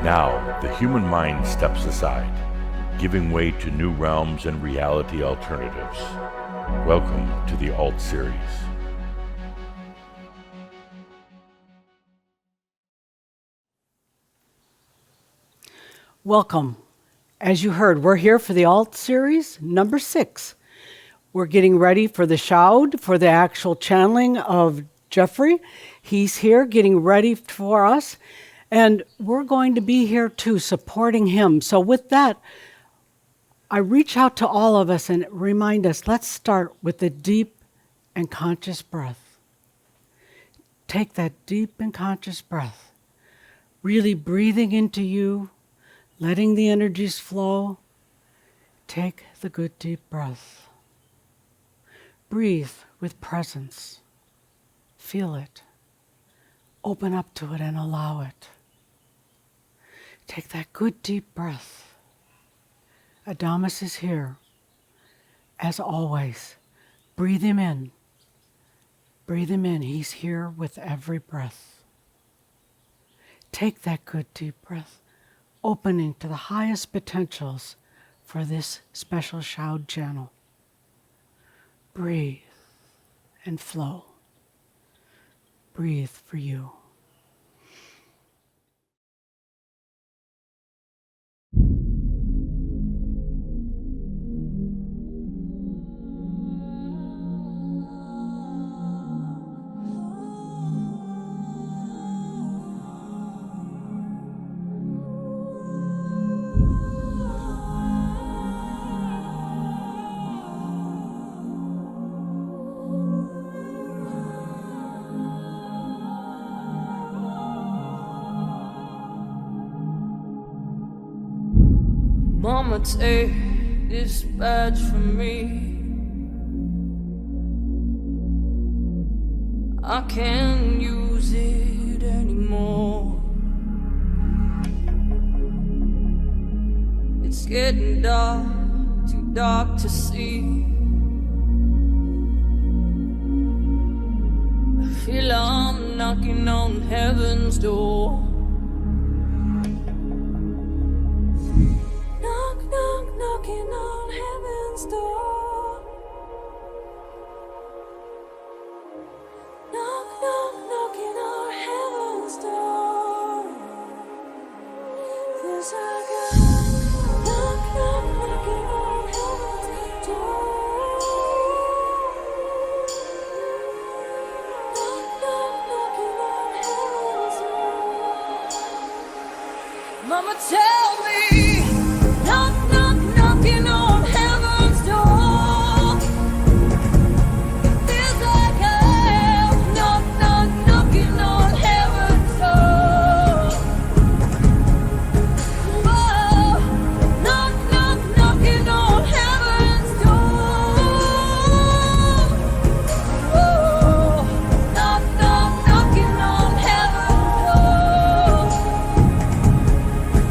Now, the human mind steps aside, giving way to new realms and reality alternatives. Welcome to the Alt Series. Welcome. As you heard, we're here for the Alt Series, number 6. We're getting ready for the Shoud, for the actual channeling of Jeffrey. He's here getting ready for us, and we're going to be here too, supporting him. So with that, I reach out to all of us and remind us, let's start with the deep and conscious breath. Take that deep and conscious breath, really breathing into you, letting the energies flow. Take the good deep breath. Breathe with presence. Feel it. Open up to it and allow it. Take that good deep breath. Adamus is here. As always, breathe him in. Breathe him in. He's here with every breath. Take that good deep breath, opening to the highest potentials for this special Shoud channel. Breathe and flow. Breathe for you. Mama, take this badge from me. I can't use it anymore. It's getting dark, too dark to see. I feel I'm knocking on heaven's door. Knocking on heaven's door. Knocking on heaven's door. Feels like a knocking on heaven's door. Knocking on heaven's door. Mama, tell me. Knocking on heaven's door. Feels like hell. Knocking on heaven's door. Whoa. Knocking on heaven's door. Whoa. Knocking on heaven's door.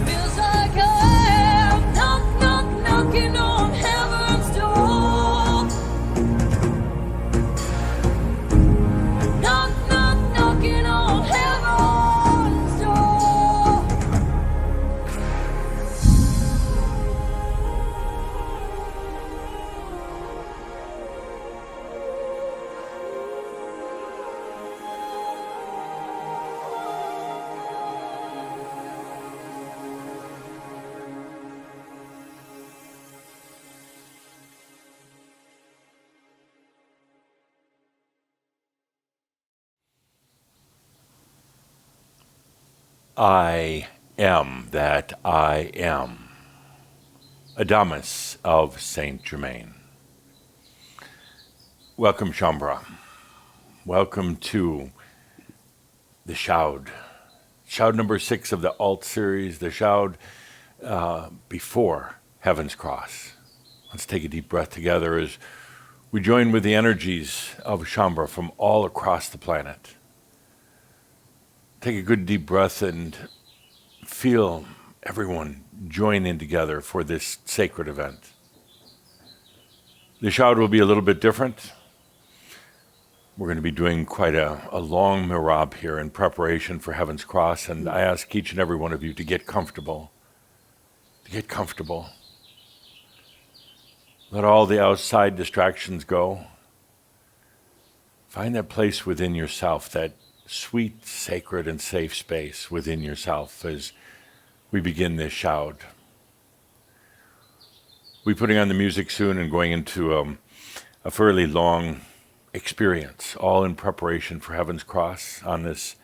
Feels like hell. Knocking on heaven's door. Knocking on heaven's door. I am that I am. Adamus of Saint Germain. Welcome, Shaumbra. Welcome to the Shoud. Shoud number 6 of the Alt Series, the Shoud before Heaven's Cross. Let's take a deep breath together as we join with the energies of Shaumbra from all across the planet. Take a good deep breath and feel everyone join in together for this sacred event. The Shoud will be a little bit different. We're going to be doing quite a long mirab here in preparation for Heaven's Cross, and I ask each and every one of you to get comfortable. To get comfortable. Let all the outside distractions go. Find that place within yourself, that sweet, sacred, and safe space within yourself as we begin this shout. We're putting on the music soon and going into a fairly long experience, all in preparation for Heaven's Cross on this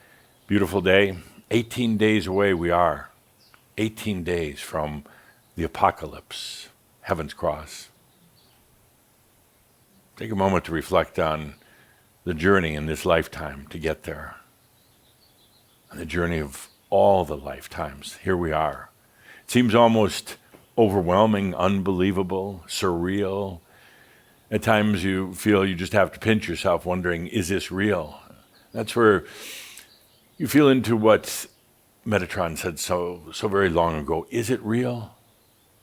beautiful day. 18 days away we are. 18 days from the apocalypse, Heaven's Cross. Take a moment to reflect on the journey in this lifetime to get there. And the journey of all the lifetimes. Here we are. It seems almost overwhelming, unbelievable, surreal. At times you feel you just have to pinch yourself wondering, is this real? That's where you feel into what Metatron said so very long ago. Is it real?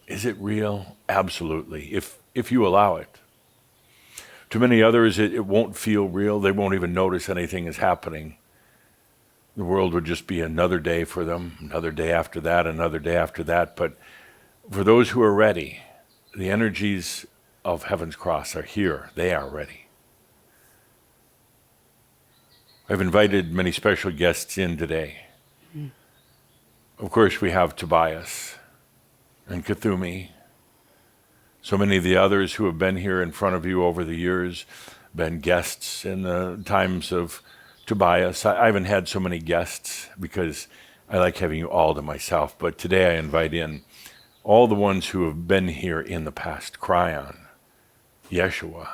Is it real? Absolutely, if you allow it. To many others, it won't feel real. They won't even notice anything is happening. The world would just be another day for them, another day after that, another day after that. But for those who are ready, the energies of Heaven's Cross are here. They are ready. I've invited many special guests in today. Of course, we have Tobias and Kuthumi. So many of the others who have been here in front of you over the years, been guests in the times of Tobias. I haven't had so many guests because I like having you all to myself. But today I invite in all the ones who have been here in the past. Cryon, Yeshua,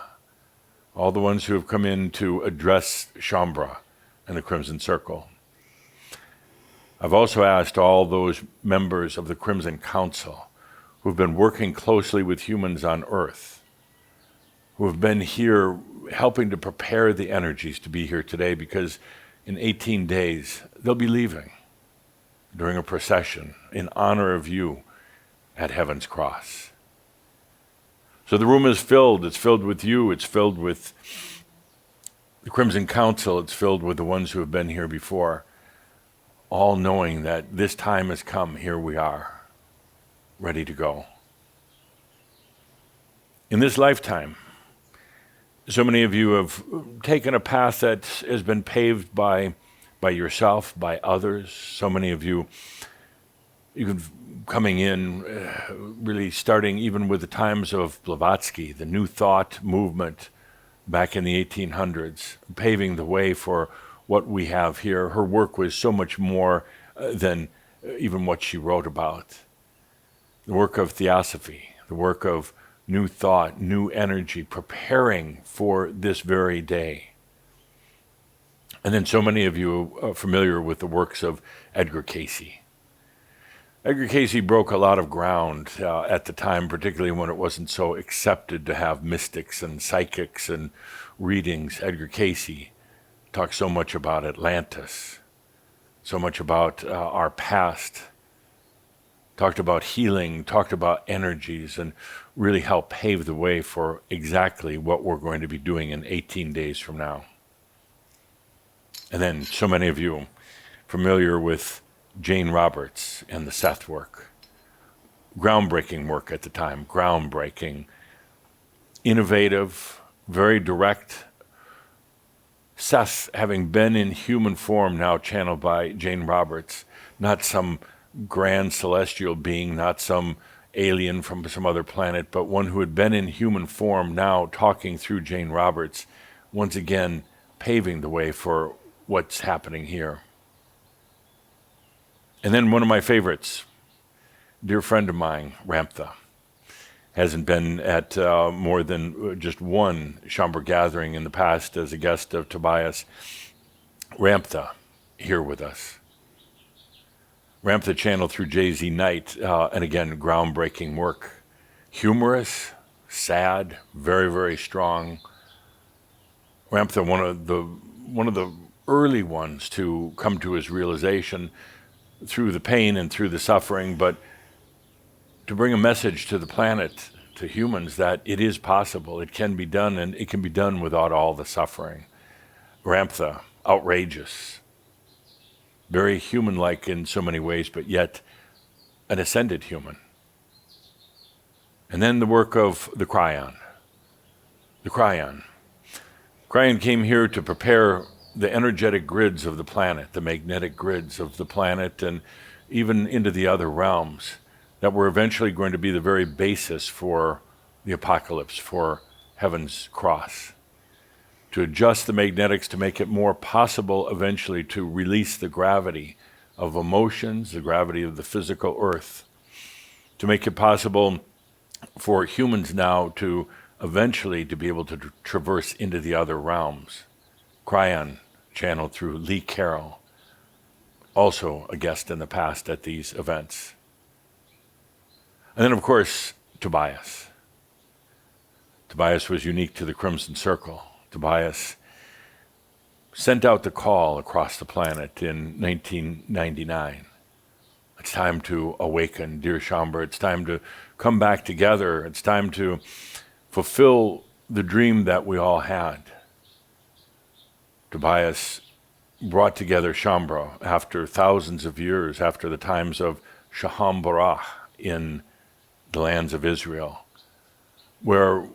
all the ones who have come in to address Shaumbra and the Crimson Circle. I've also asked all those members of the Crimson Council who've been working closely with humans on Earth, who have been here helping to prepare the energies to be here today, because in 18 days they'll be leaving during a procession in honor of you at Heaven's Cross. So the room is filled. It's filled with you. It's filled with the Crimson Council. It's filled with the ones who have been here before, all knowing that this time has come. Here we are, ready to go. In this lifetime, so many of you have taken a path that has been paved by yourself, by others. So many of you coming in, really starting even with the times of Blavatsky, the New Thought movement back in the 1800s, paving the way for what we have here. Her work was so much more than even what she wrote about. The work of theosophy, the work of new thought, new energy, preparing for this very day. And then so many of you are familiar with the works of Edgar Cayce. Edgar Cayce broke a lot of ground at the time, particularly when it wasn't so accepted to have mystics and psychics and readings. Edgar Cayce talked so much about Atlantis, so much about our past, talked about healing, talked about energies, and really helped pave the way for exactly what we're going to be doing in 18 days from now. And then so many of you familiar with Jane Roberts and the Seth work. Groundbreaking work at the time, groundbreaking, innovative, very direct. Seth, having been in human form, now channeled by Jane Roberts, not some grand celestial being, not some alien from some other planet, but one who had been in human form, now talking through Jane Roberts, once again paving the way for what's happening here. And then one of my favorites, dear friend of mine, Ramtha, hasn't been at more than just one Shaumbra gathering in the past as a guest of Tobias. Ramtha, here with us. Ramtha channeled through J.Z. Knight, and again, groundbreaking work. Humorous, sad, very, very strong. Ramtha, one of the early ones to come to his realization through the pain and through the suffering, but to bring a message to the planet, to humans, that it is possible, it can be done, and it can be done without all the suffering. Ramtha, outrageous, very human-like in so many ways, but yet an ascended human. And then the work of the Cryon. The Cryon. Cryon came here to prepare the energetic grids of the planet, the magnetic grids of the planet, and even into the other realms that were eventually going to be the very basis for the apocalypse, for Heaven's Cross. To adjust the magnetics to make it more possible eventually to release the gravity of emotions, the gravity of the physical earth, to make it possible for humans now to eventually to be able to traverse into the other realms. Cryon, channeled through Lee Carroll, also a guest in the past at these events. And then, of course, Tobias. Tobias was unique to the Crimson Circle. Tobias sent out the call across the planet in 1999. It's time to awaken, dear Shaumbra. It's time to come back together. It's time to fulfill the dream that we all had. Tobias brought together Shaumbra after thousands of years, after the times of Shaham-Barah in the lands of Israel, where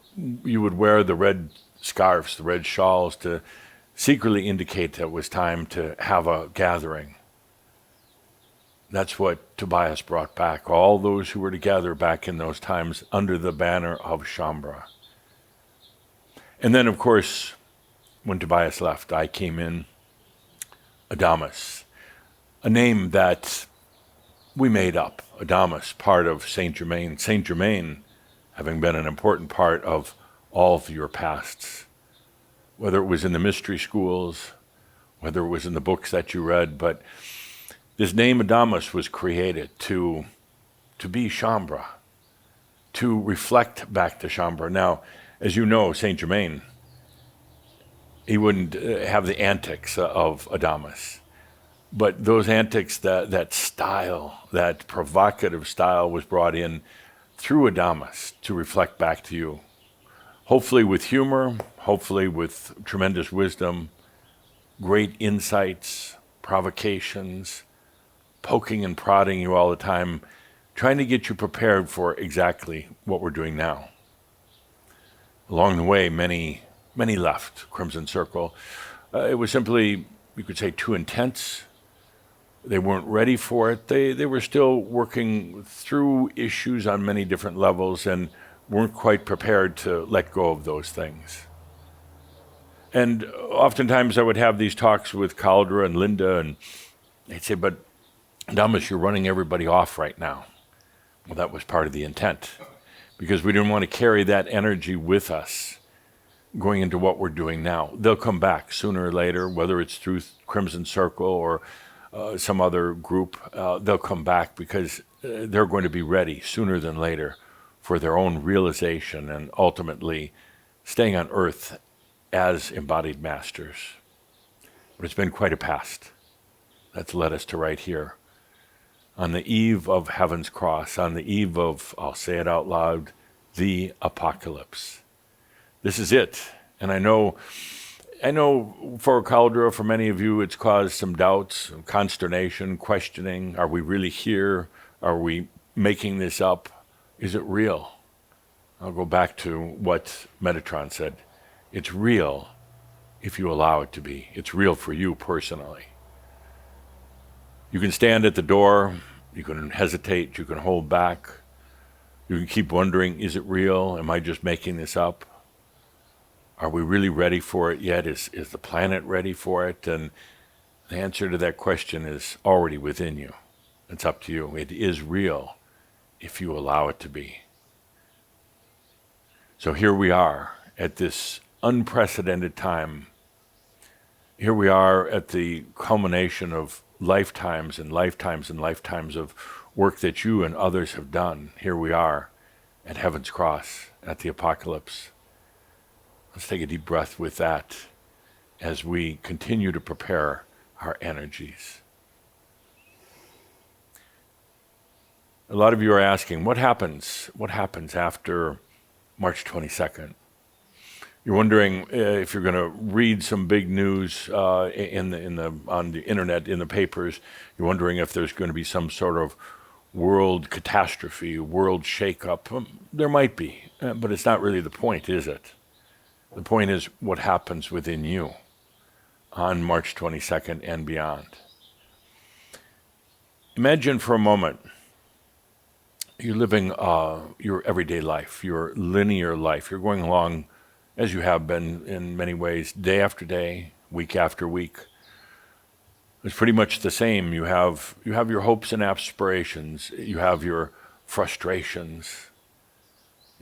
you would wear the red scarves, the red shawls, to secretly indicate that it was time to have a gathering. That's what Tobias brought back, all those who were together back in those times under the banner of Shaumbra. And then, of course, when Tobias left, I came in, Adamus, a name that we made up. Adamus, part of Saint Germain. Saint Germain having been an important part of all of your pasts, whether it was in the mystery schools, whether it was in the books that you read, but this name Adamus was created to be Shaumbra, to reflect back to Shaumbra. Now, as you know, Saint Germain, he wouldn't have the antics of Adamus, but those antics, that style, that provocative style was brought in through Adamus to reflect back to you. Hopefully with humor, hopefully with tremendous wisdom, great insights, provocations, poking and prodding you all the time, trying to get you prepared for exactly what we're doing now. Along the way, many left Crimson Circle. It was simply, you could say, too intense. They weren't ready for it. They were still working through issues on many different levels and weren't quite prepared to let go of those things. And oftentimes I would have these talks with Caldra and Linda, and they'd say, but Adamus, you're running everybody off right now. Well, that was part of the intent, because we didn't want to carry that energy with us going into what we're doing now. They'll come back sooner or later, whether it's through Crimson Circle or some other group. They'll come back because they're going to be ready sooner than later for their own realization and ultimately staying on earth as embodied masters. But it's been quite a past that's led us to right here. On the eve of Heaven's Cross, on the eve of, I'll say it out loud, the apocalypse. This is it. And I know for Caldra, for many of you, it's caused some doubts, consternation, questioning. Are we really here? Are we making this up? Is it real? I'll go back to what Metatron said. It's real if you allow it to be. It's real for you personally. You can stand at the door, you can hesitate, you can hold back, you can keep wondering, is it real? Am I just making this up? Are we really ready for it yet? Is the planet ready for it? And the answer to that question is already within you. It's up to you. It is real if you allow it to be. So here we are at this unprecedented time. Here we are at the culmination of lifetimes and lifetimes and lifetimes of work that you and others have done. Here we are at Heaven's Cross, at the apocalypse. Let's take a deep breath with that as we continue to prepare our energies. A lot of you are asking, what happens after March 22nd? You're wondering if you're going to read some big news on the internet, in the papers. You're wondering if there's going to be some sort of world catastrophe, world shakeup. There might be, but it's not really the point, is it? The point is what happens within you on March 22nd and beyond. Imagine for a moment you're living your everyday life, your linear life. You're going along as you have been in many ways, day after day, week after week. It's pretty much the same. You have your hopes and aspirations. You have your frustrations,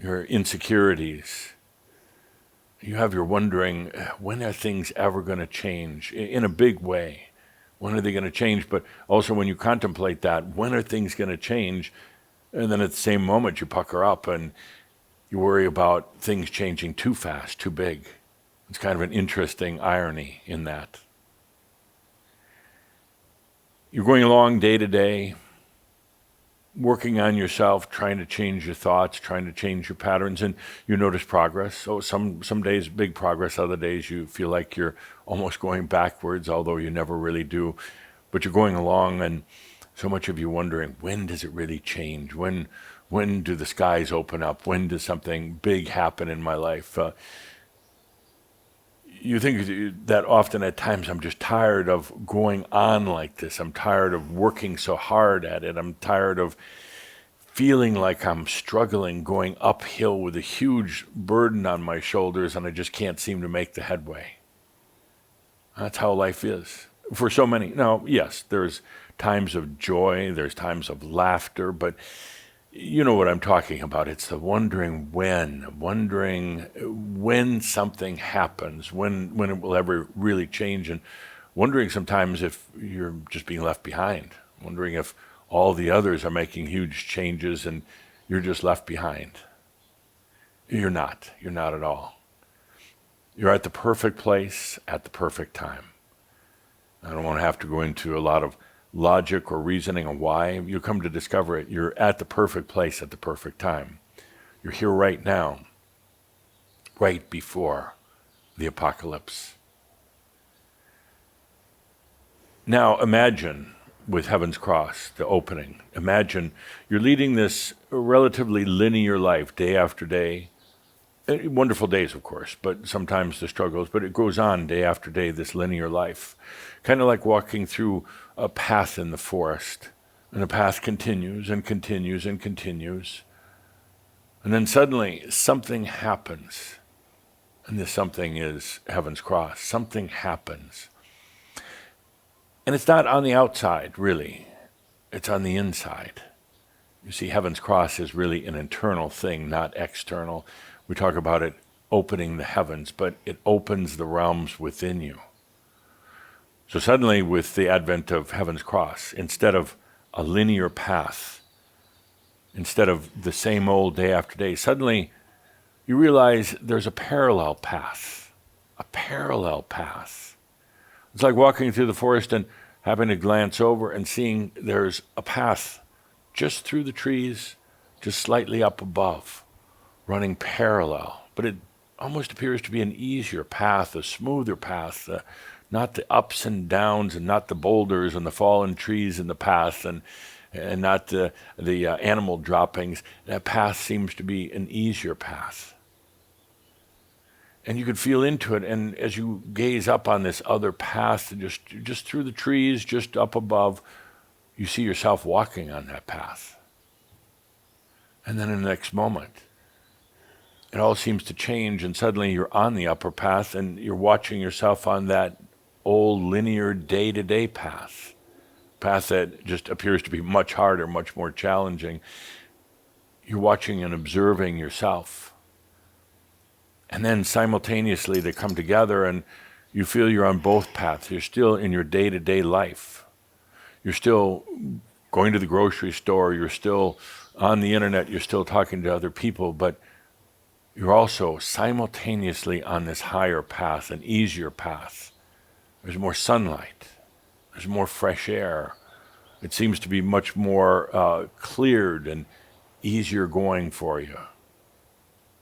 your insecurities. You have your wondering, when are things ever going to change in a big way? When are they going to change? But also when you contemplate that, when are things going to change? And then at the same moment you pucker up and you worry about things changing too fast, too big. It's kind of an interesting irony in that. You're going along day to day, working on yourself, trying to change your thoughts, trying to change your patterns, and you notice progress. So some days big progress, other days you feel like you're almost going backwards, although you never really do. But you're going along, and so much of you wondering, when does it really change? When do the skies open up? When does something big happen in my life? You think that often at times I'm just tired of going on like this. I'm tired of working so hard at it. I'm tired of feeling like I'm struggling, going uphill with a huge burden on my shoulders, and I just can't seem to make the headway. That's how life is for so many. Now, yes, there's times of joy, there's times of laughter, but you know what I'm talking about. It's the wondering when something happens, when it will ever really change, and wondering sometimes if you're just being left behind, wondering if all the others are making huge changes and you're just left behind. You're not at all. You're at the perfect place at the perfect time. I don't want to have to go into a lot of logic or reasoning on why. You come to discover it. You're at the perfect place at the perfect time. You're here right now, right before the apocalypse. Now imagine with Heaven's Cross, the opening, imagine you're leading this relatively linear life day after day. Wonderful days, of course, but sometimes the struggles, but it goes on day after day, this linear life. Kind of like walking through a path in the forest, and the path continues and continues and continues. And then suddenly something happens, and this something is Heaven's Cross. Something happens. And it's not on the outside, really. It's on the inside. You see, Heaven's Cross is really an internal thing, not external. We talk about it opening the heavens, but it opens the realms within you. So suddenly, with the advent of Heaven's Cross, instead of a linear path, instead of the same old day after day, suddenly you realize there's a parallel path. A parallel path. It's like walking through the forest and having to glance over and seeing there's a path just through the trees, just slightly up above, running parallel. But it almost appears to be an easier path, a smoother path, not the ups and downs and not the boulders and the fallen trees in the path and not the animal droppings. That path seems to be an easier path. And you could feel into it, and as you gaze up on this other path, just through the trees, just up above, you see yourself walking on that path. And then in the next moment, it all seems to change, and suddenly you're on the upper path, and you're watching yourself on that old linear day-to-day path that just appears to be much harder, much more challenging. You're watching and observing yourself. And then simultaneously they come together and you feel you're on both paths. You're still in your day-to-day life. You're still going to the grocery store. You're still on the internet. You're still talking to other people. But you're also simultaneously on this higher path, an easier path. There's more sunlight. There's more fresh air. It seems to be much more cleared and easier going for you.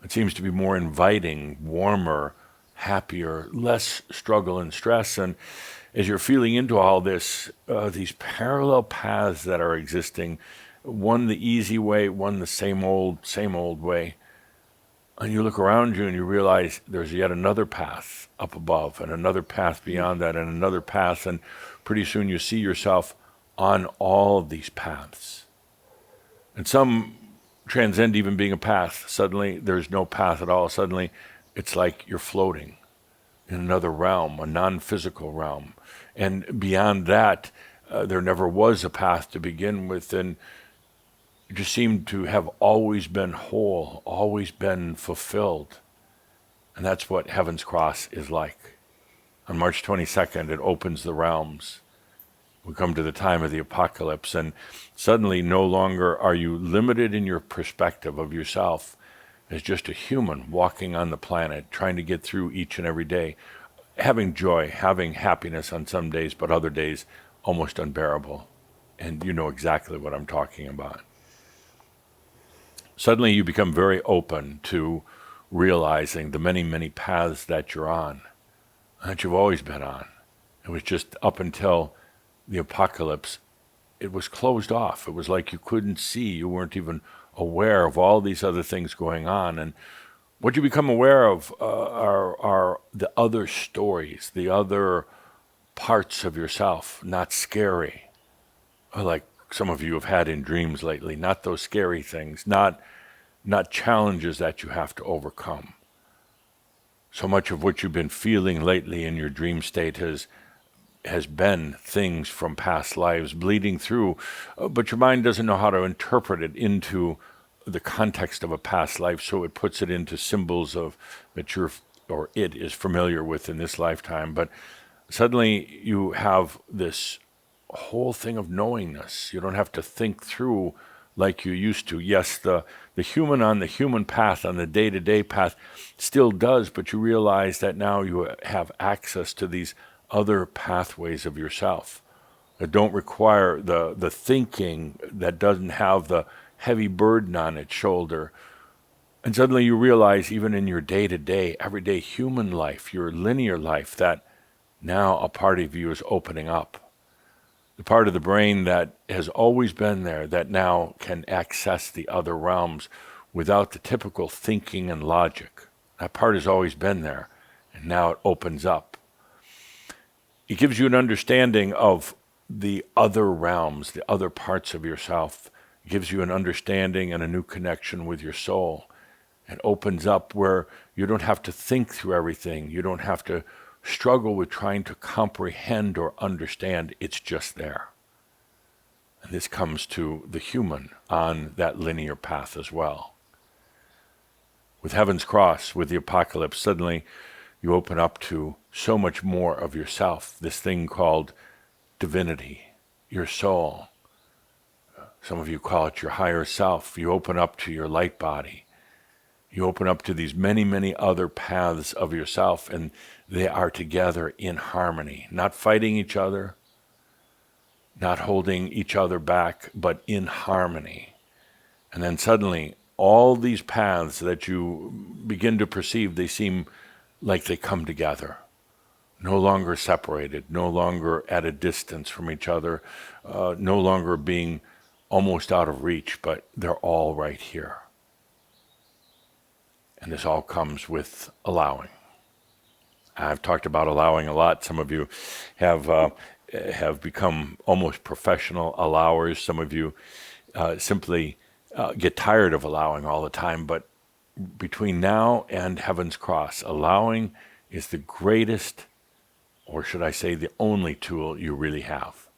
It seems to be more inviting, warmer, happier, less struggle and stress. And as you're feeling into all this, these parallel paths that are existing, one the easy way, one the same old way. And you look around you and you realize there's yet another path up above and another path beyond that and another path. And pretty soon you see yourself on all of these paths. And some transcend even being a path. Suddenly there's no path at all. Suddenly it's like you're floating in another realm, a non-physical realm. And beyond that, there never was a path to begin with. And you just seem to have always been whole, always been fulfilled. And that's what Heaven's Cross is like. On March 22nd, it opens the realms. We come to the time of the apocalypse, and suddenly no longer are you limited in your perspective of yourself as just a human walking on the planet, trying to get through each and every day, having joy, having happiness on some days, but other days almost unbearable. And you know exactly what I'm talking about. Suddenly you become very open to realizing the many, many paths that you're on, that you've always been on. It was just up until the apocalypse, it was closed off. It was like you couldn't see. You weren't even aware of all these other things going on. And what you become aware of are the other stories, the other parts of yourself, not scary, like some of you have had in dreams lately, not those scary things, not challenges that you have to overcome. So much of what you've been feeling lately in your dream state has been things from past lives bleeding through, but your mind doesn't know how to interpret it into the context of a past life, so it puts it into symbols of that it is familiar with in this lifetime. But suddenly you have this whole thing of knowingness. You don't have to think through like you used to. Yes, the human on the human path, on the day-to-day path, still does, but you realize that now you have access to these other pathways of yourself that don't require the thinking, that doesn't have the heavy burden on its shoulder. And suddenly you realize, even in your day-to-day, everyday human life, your linear life, that now a part of you is opening up. The part of the brain that has always been there, that now can access the other realms without the typical thinking and logic. That part has always been there, and now it opens up. It gives you an understanding of the other realms, the other parts of yourself. It gives you an understanding and a new connection with your soul. It opens up where you don't have to think through everything. You don't have to struggle with trying to comprehend or understand. It's just there. And this comes to the human on that linear path as well. With Heaven's Cross, with the apocalypse, suddenly you open up to so much more of yourself, this thing called divinity, your soul. Some of you call it your higher self. You open up to your light body. You open up to these many, many other paths of yourself, and they are together in harmony, not fighting each other, not holding each other back, but in harmony. And then suddenly, all these paths that you begin to perceive, they seem like they come together, no longer separated, no longer at a distance from each other, no longer being almost out of reach, but they're all right here. And this all comes with allowing. I've talked about allowing a lot. Some of you have become almost professional allowers. Some of you simply get tired of allowing all the time. But between now and Heaven's Cross, allowing is the greatest, or should I say the only tool you really have.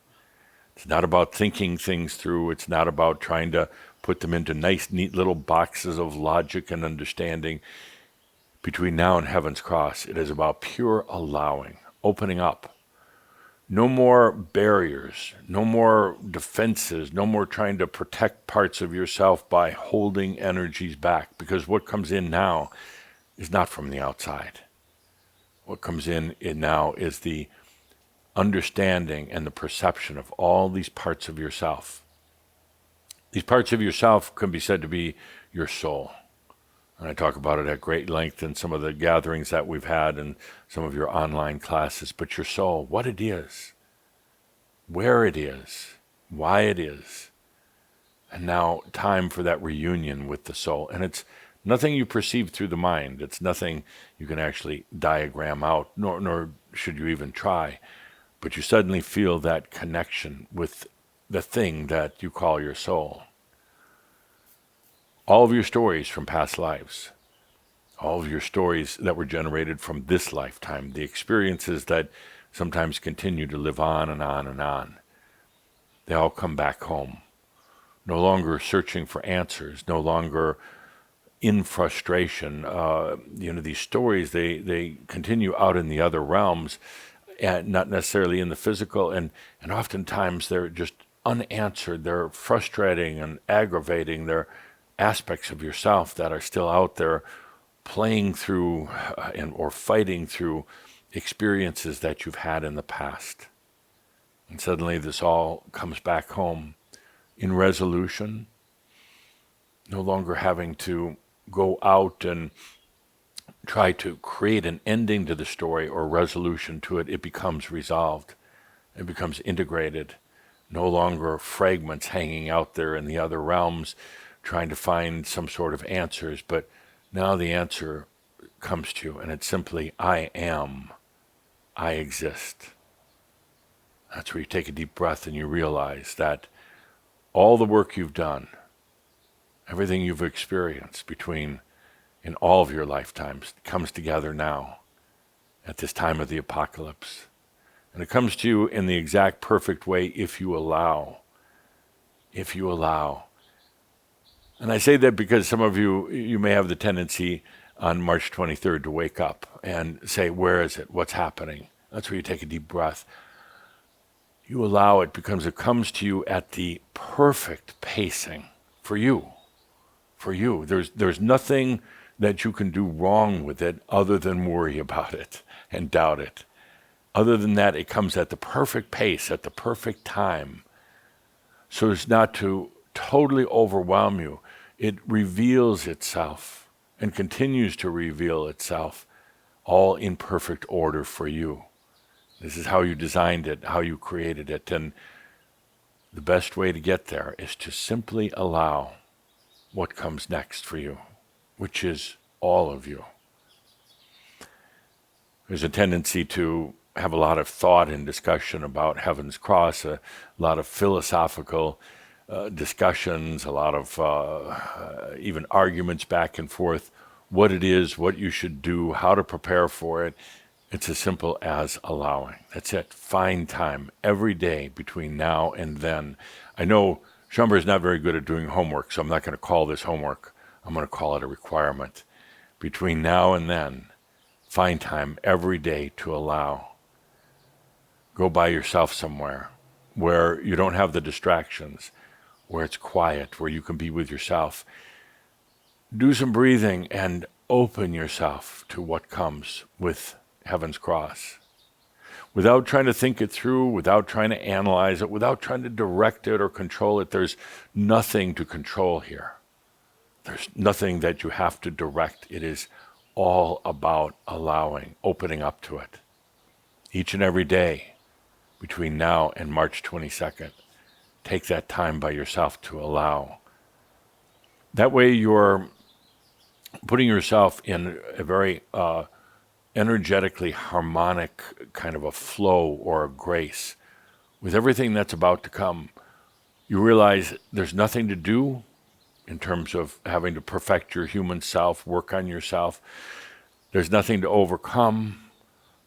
It's not about thinking things through. It's not about trying to put them into nice, neat little boxes of logic and understanding. Between now and Heaven's Cross, it is about pure allowing, opening up. No more barriers, no more defenses, no more trying to protect parts of yourself by holding energies back, because what comes in now is not from the outside. What comes in now is the understanding and the perception of all these parts of yourself. These parts of yourself can be said to be your soul. And I talk about it at great length in some of the gatherings that we've had and some of your online classes. But your soul, what it is, where it is, why it is. And now time for that reunion with the soul. And it's nothing you perceive through the mind. It's nothing you can actually diagram out, nor should you even try. But you suddenly feel that connection with the thing that you call your soul. All of your stories from past lives, all of your stories that were generated from this lifetime, the experiences that sometimes continue to live on and on and on, they all come back home. No longer searching for answers, no longer in frustration. These stories, they continue out in the other realms, and not necessarily in the physical, and oftentimes they're just unanswered. They're frustrating and aggravating. They're aspects of yourself that are still out there playing through or fighting through experiences that you've had in the past. And suddenly this all comes back home in resolution, no longer having to go out and try to create an ending to the story or resolution to it. It becomes resolved. It becomes integrated. No longer fragments hanging out there in the other realms trying to find some sort of answers, but now the answer comes to you, and it's simply, I am. I exist. That's where you take a deep breath and you realize that all the work you've done, everything you've experienced in all of your lifetimes, comes together now at this time of the apocalypse. And it comes to you in the exact perfect way if you allow. If you allow. And I say that because some of you may have the tendency on March 23rd to wake up and say, where is it? What's happening? That's where you take a deep breath. You allow it because it comes to you at the perfect pacing for you. For you. There's nothing that you can do wrong with it other than worry about it and doubt it. Other than that, it comes at the perfect pace, at the perfect time, so as not to totally overwhelm you. It reveals itself and continues to reveal itself, all in perfect order for you. This is how you designed it, how you created it, and the best way to get there is to simply allow what comes next for you, which is all of you. There's a tendency to have a lot of thought and discussion about Heaven's Cross, a lot of philosophical discussions, a lot of even arguments back and forth, what it is, what you should do, how to prepare for it. It's as simple as allowing. That's it. Find time every day between now and then. I know Shumber is not very good at doing homework, so I'm not going to call this homework. I'm going to call it a requirement. Between now and then, find time every day to allow. Go by yourself somewhere where you don't have the distractions, where it's quiet, where you can be with yourself. Do some breathing and open yourself to what comes with Heaven's Cross. Without trying to think it through, without trying to analyze it, without trying to direct it or control it, there's nothing to control here. There's nothing that you have to direct. It is all about allowing, opening up to it. Each and every day between now and March 22nd, take that time by yourself to allow. That way you're putting yourself in a very energetically harmonic kind of a flow or a grace with everything that's about to come. You realize there's nothing to do in terms of having to perfect your human self, work on yourself. There's nothing to overcome.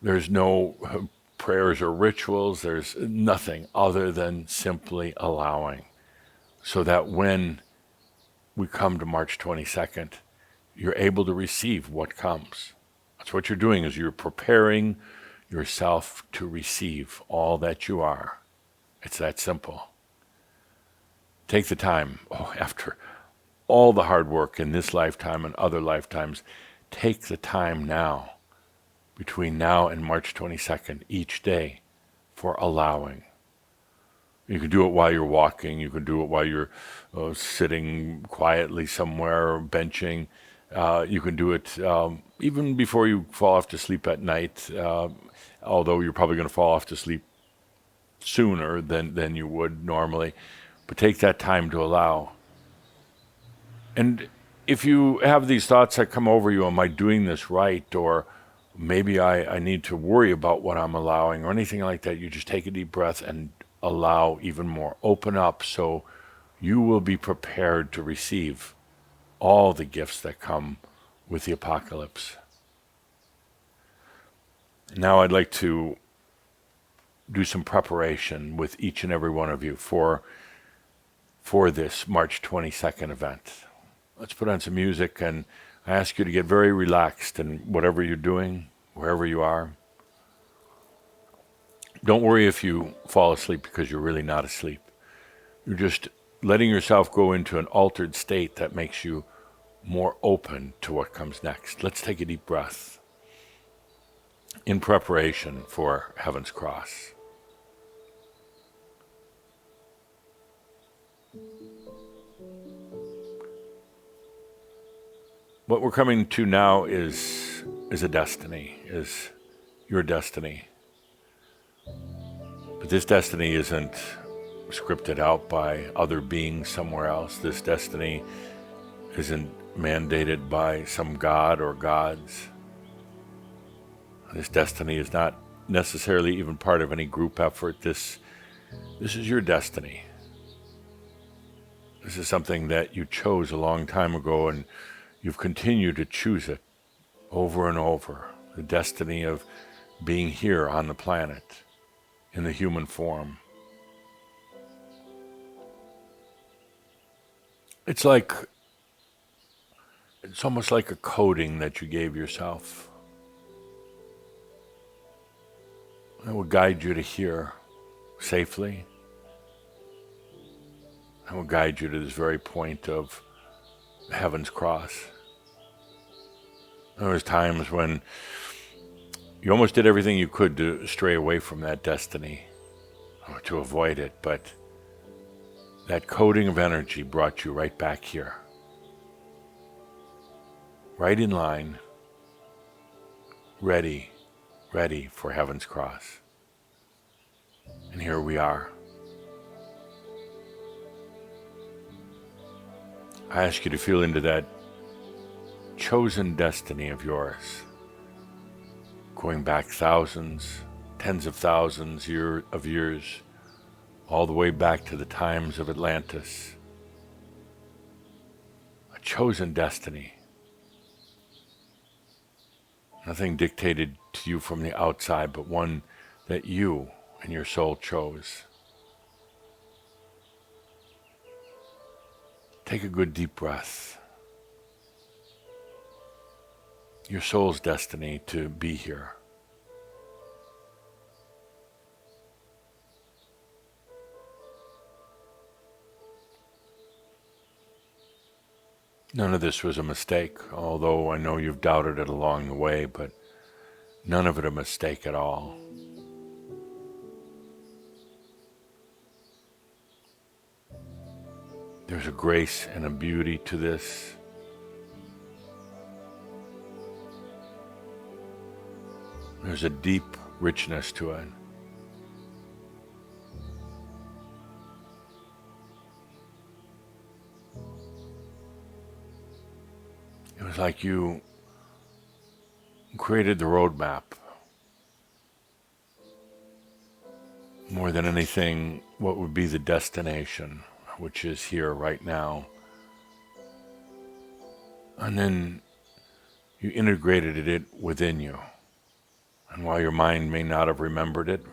There's no prayers or rituals. There's nothing other than simply allowing. So that when we come to March 22nd, you're able to receive what comes. That's what you're doing, is you're preparing yourself to receive all that you are. It's that simple. Take the time, after all the hard work in this lifetime and other lifetimes, take the time now, between now and March 22nd, each day, for allowing. You can do it while you're walking. You can do it while you're sitting quietly somewhere or benching. You can do it even before you fall off to sleep at night, although you're probably going to fall off to sleep sooner than you would normally. But take that time to allow. And if you have these thoughts that come over you, am I doing this right? Or maybe I need to worry about what I'm allowing or anything like that, you just take a deep breath and allow even more. Open up so you will be prepared to receive all the gifts that come with the apocalypse. Now I'd like to do some preparation with each and every one of you for this March 22nd event. Let's put on some music, and I ask you to get very relaxed in whatever you're doing, wherever you are. Don't worry if you fall asleep, because you're really not asleep. You're just letting yourself go into an altered state that makes you more open to what comes next. Let's take a deep breath in preparation for Heaven's Cross. What we're coming to now is a destiny, is your destiny. But this destiny isn't scripted out by other beings somewhere else. This destiny isn't mandated by some god or gods. This destiny is not necessarily even part of any group effort. This is your destiny. This is something that you chose a long time ago, and you've continued to choose it over and over. The destiny of being here on the planet in the human form. It's almost like a coding that you gave yourself. That will guide you to here safely. That will guide you to this very point of Heaven's Cross. There was times when you almost did everything you could to stray away from that destiny or to avoid it, but that coding of energy brought you right back here. Right in line, ready for Heaven's Cross. And here we are. I ask you to feel into that chosen destiny of yours, going back thousands, tens of thousands of years, all the way back to the times of Atlantis. A chosen destiny. Nothing dictated to you from the outside, but one that you and your soul chose. Take a good deep breath. Your soul's destiny to be here. None of this was a mistake, although I know you've doubted it along the way, but none of it a mistake at all. There's a grace and a beauty to this. There's a deep richness to it. It was like you created the roadmap. More than anything, what would be the destination, which is here right now. And then you integrated it within you. And while your mind may not have remembered it,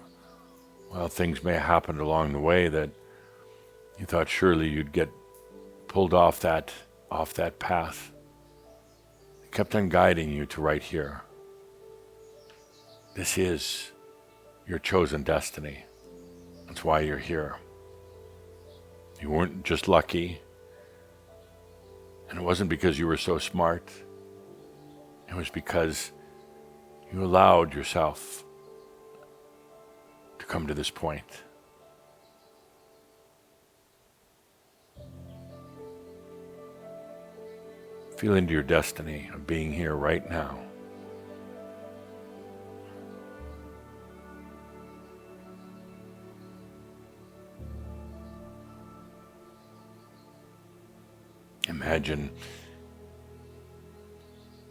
well, things may have happened along the way that you thought surely you'd get pulled off that path. It kept on guiding you to right here. This is your chosen destiny. That's why you're here. You weren't just lucky, and it wasn't because you were so smart. It was because you allowed yourself to come to this point. Feel into your destiny of being here right now.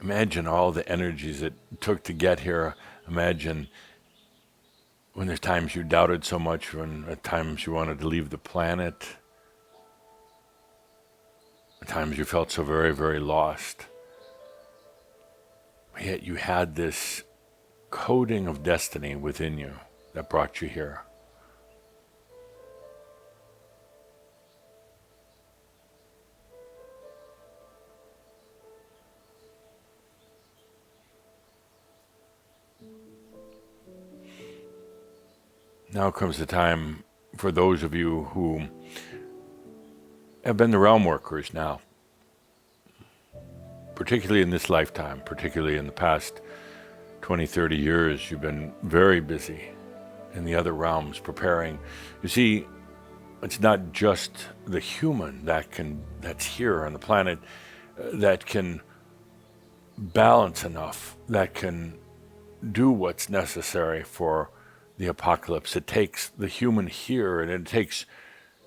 Imagine all the energies it took to get here. Imagine when there's times you doubted so much, when at times you wanted to leave the planet, at times you felt so very, very lost. Yet you had this coding of destiny within you that brought you here. Now comes the time for those of you who have been the realm workers now, particularly in this lifetime, particularly in the past 20, 30 years, you've been very busy in the other realms preparing. You see, it's not just the human that's here on the planet that can balance enough, that can do what's necessary for the apocalypse. It takes the human here, and it takes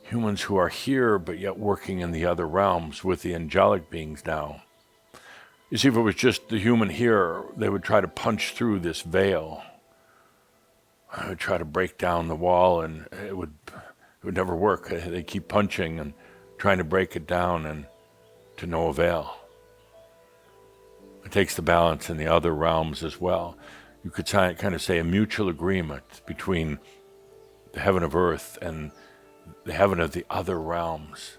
humans who are here but yet working in the other realms with the angelic beings now. You see, if it was just the human here, they would try to punch through this veil. I would try to break down the wall, and it would never work. They keep punching and trying to break it down, and to no avail. It takes the balance in the other realms as well. You could kind of say a mutual agreement between the heaven of earth and the heaven of the other realms.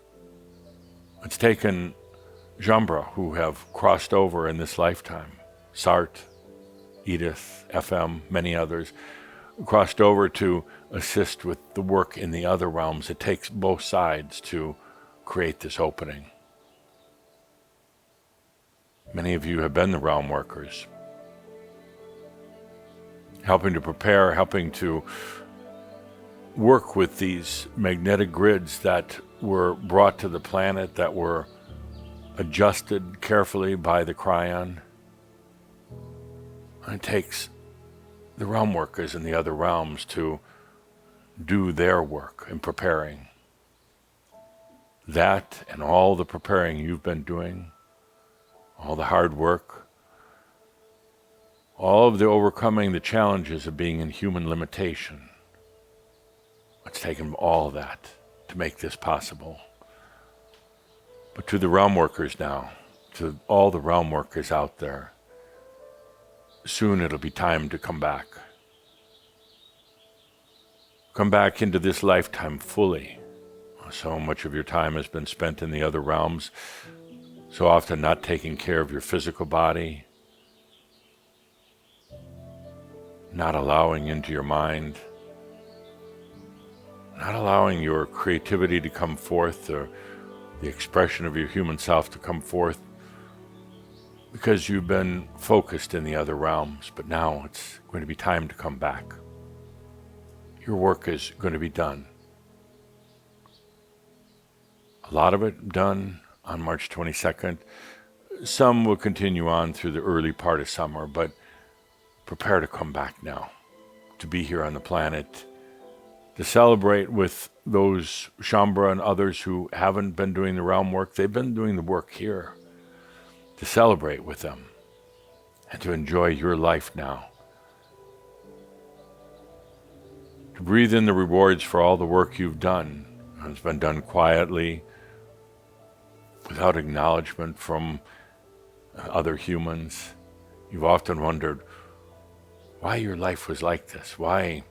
It's taken Jambra, who have crossed over in this lifetime, Sart, Edith, FM, many others, crossed over to assist with the work in the other realms. It takes both sides to create this opening. Many of you have been the realm workers, helping to prepare, helping to work with these magnetic grids that were brought to the planet, that were adjusted carefully by the Cryon. And it takes the realm workers in the other realms to do their work in preparing. That and all the preparing you've been doing, all the hard work, all of the overcoming the challenges of being in human limitation. It's taken all of that to make this possible. But to the realm workers now, to all the realm workers out there, soon it'll be time to come back. Come back into this lifetime fully. So much of your time has been spent in the other realms, so often not taking care of your physical body, not allowing into your mind, not allowing your creativity to come forth, or the expression of your human self to come forth, because you've been focused in the other realms. But now it's going to be time to come back. Your work is going to be done. A lot of it done on March 22nd. Some will continue on through the early part of summer, but prepare to come back now, to be here on the planet, to celebrate with those Shambra and others who haven't been doing the realm work. They've been doing the work here. To celebrate with them and to enjoy your life now. To breathe in the rewards for all the work you've done. It's been done quietly, without acknowledgement from other humans. You've often wondered why your life was like this, why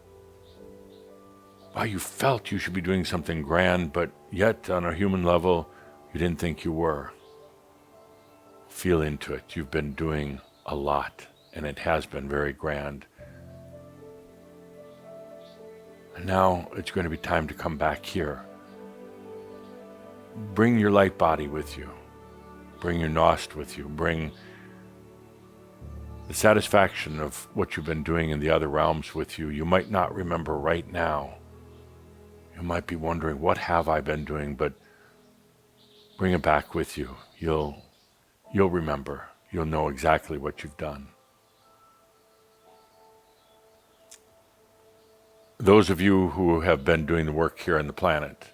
you felt you should be doing something grand, but yet on a human level, you didn't think you were. Feel into it. You've been doing a lot, and it has been very grand. And now it's going to be time to come back here. Bring your light body with you. Bring your Nost with you. Bring the satisfaction of what you've been doing in the other realms with you. You might not remember right now. You might be wondering, what have I been doing? But bring it back with you. You'll you'll remember. You'll know exactly what you've done. Those of you who have been doing the work here on the planet,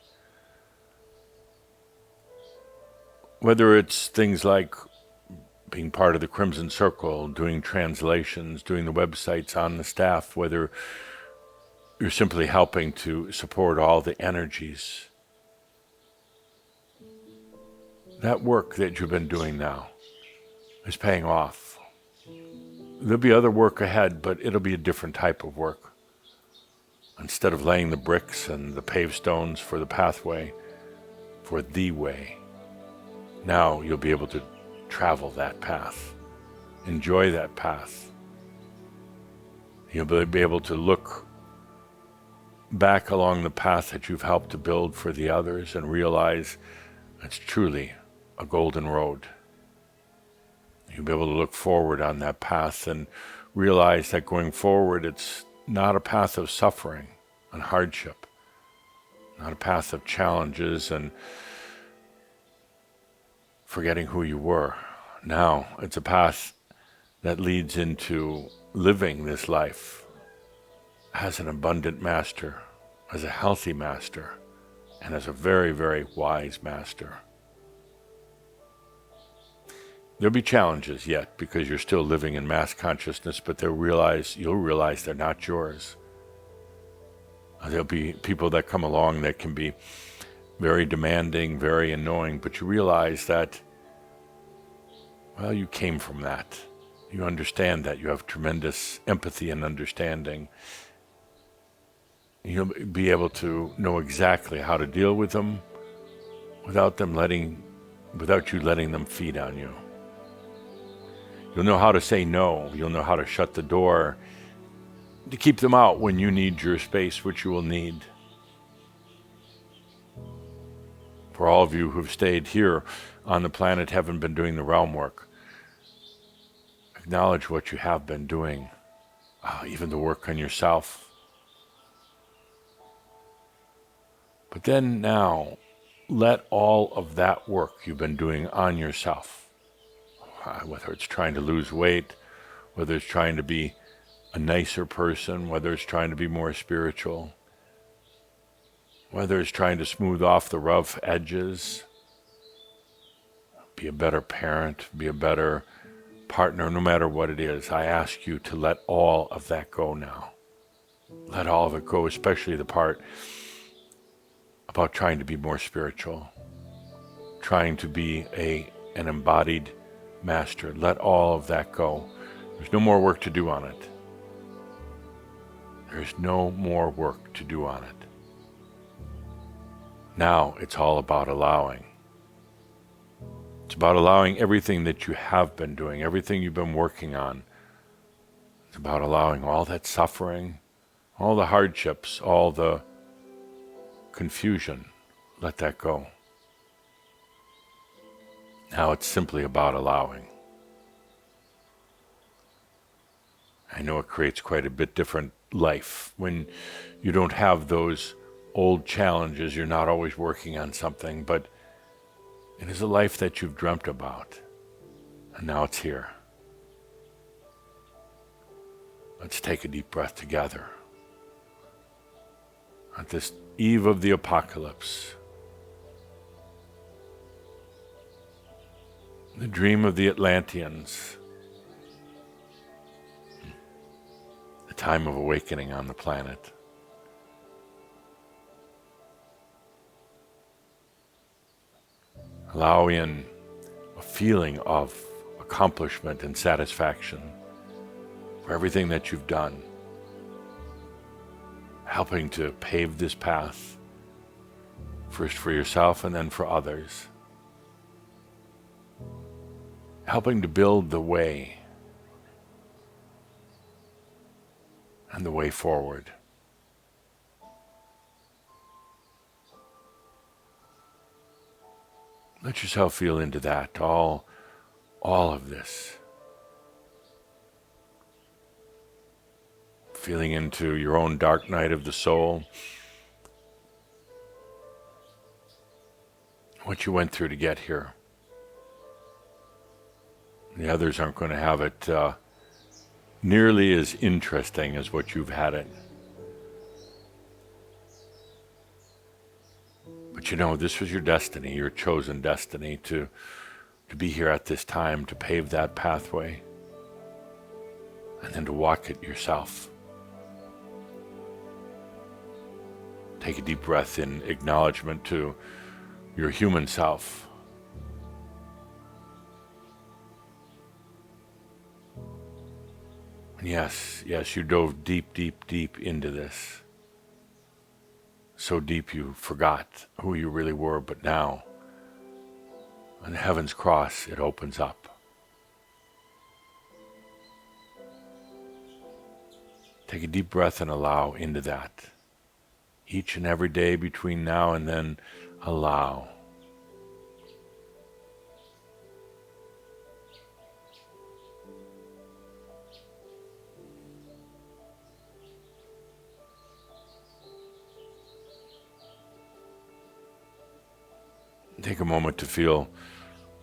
whether it's things like being part of the Crimson Circle, doing translations, doing the websites on the staff, whether you're simply helping to support all the energies, that work that you've been doing now is paying off. There'll be other work ahead, but it'll be a different type of work. Instead of laying the bricks and the paved stones for the pathway, for the way, now you'll be able to travel that path, enjoy that path. You'll be able to look back along the path that you've helped to build for the others and realize it's truly a golden road. You'll be able to look forward on that path and realize that going forward, it's not a path of suffering and hardship, not a path of challenges and forgetting who you were. Now it's a path that leads into living this life as an abundant master, as a healthy master, and as a very, very wise master. There'll be challenges yet because you're still living in mass consciousness, but you'll realize they're not yours. There'll be people that come along that can be very demanding, very annoying, but you realize that, well, you came from that. You understand that. You have tremendous empathy and understanding. You'll be able to know exactly how to deal with them without you letting them feed on you. You'll know how to say no. You'll know how to shut the door to keep them out when you need your space, which you will need. For all of you who've stayed here on the planet, haven't been doing the realm work, acknowledge what you have been doing, even the work on yourself. But then now, let all of that work you've been doing on yourself, whether it's trying to lose weight, whether it's trying to be a nicer person, whether it's trying to be more spiritual, whether it's trying to smooth off the rough edges, be a better parent, be a better partner, no matter what it is, I ask you to let all of that go now. Let all of it go, especially the part about trying to be more spiritual, trying to be an embodied master. Let all of that go. There's no more work to do on it. There's no more work to do on it. Now it's all about allowing. It's about allowing everything that you have been doing, everything you've been working on. It's about allowing all that suffering, all the hardships, all the confusion. Let that go. Now it's simply about allowing. I know it creates quite a bit different life when you don't have those old challenges. You're not always working on something, but it is a life that you've dreamt about, and now it's here. Let's take a deep breath together. At this eve of the apocalypse, the dream of the Atlanteans, the time of awakening on the planet. Allow in a feeling of accomplishment and satisfaction for everything that you've done, helping to pave this path, first for yourself and then for others, helping to build the way and the way forward. Let yourself feel into that, all of this. Feeling into your own dark night of the soul, what you went through to get here. The others aren't going to have it nearly as interesting as what you've had it. But you know, this was your destiny, your chosen destiny to be here at this time, to pave that pathway, and then to walk it yourself. Take a deep breath in acknowledgement to your human self. And yes, you dove deep, deep, deep into this. So deep you forgot who you really were, but now, on heaven's cross, it opens up. Take a deep breath and allow into that. Each and every day between now and then, allow. Take a moment to feel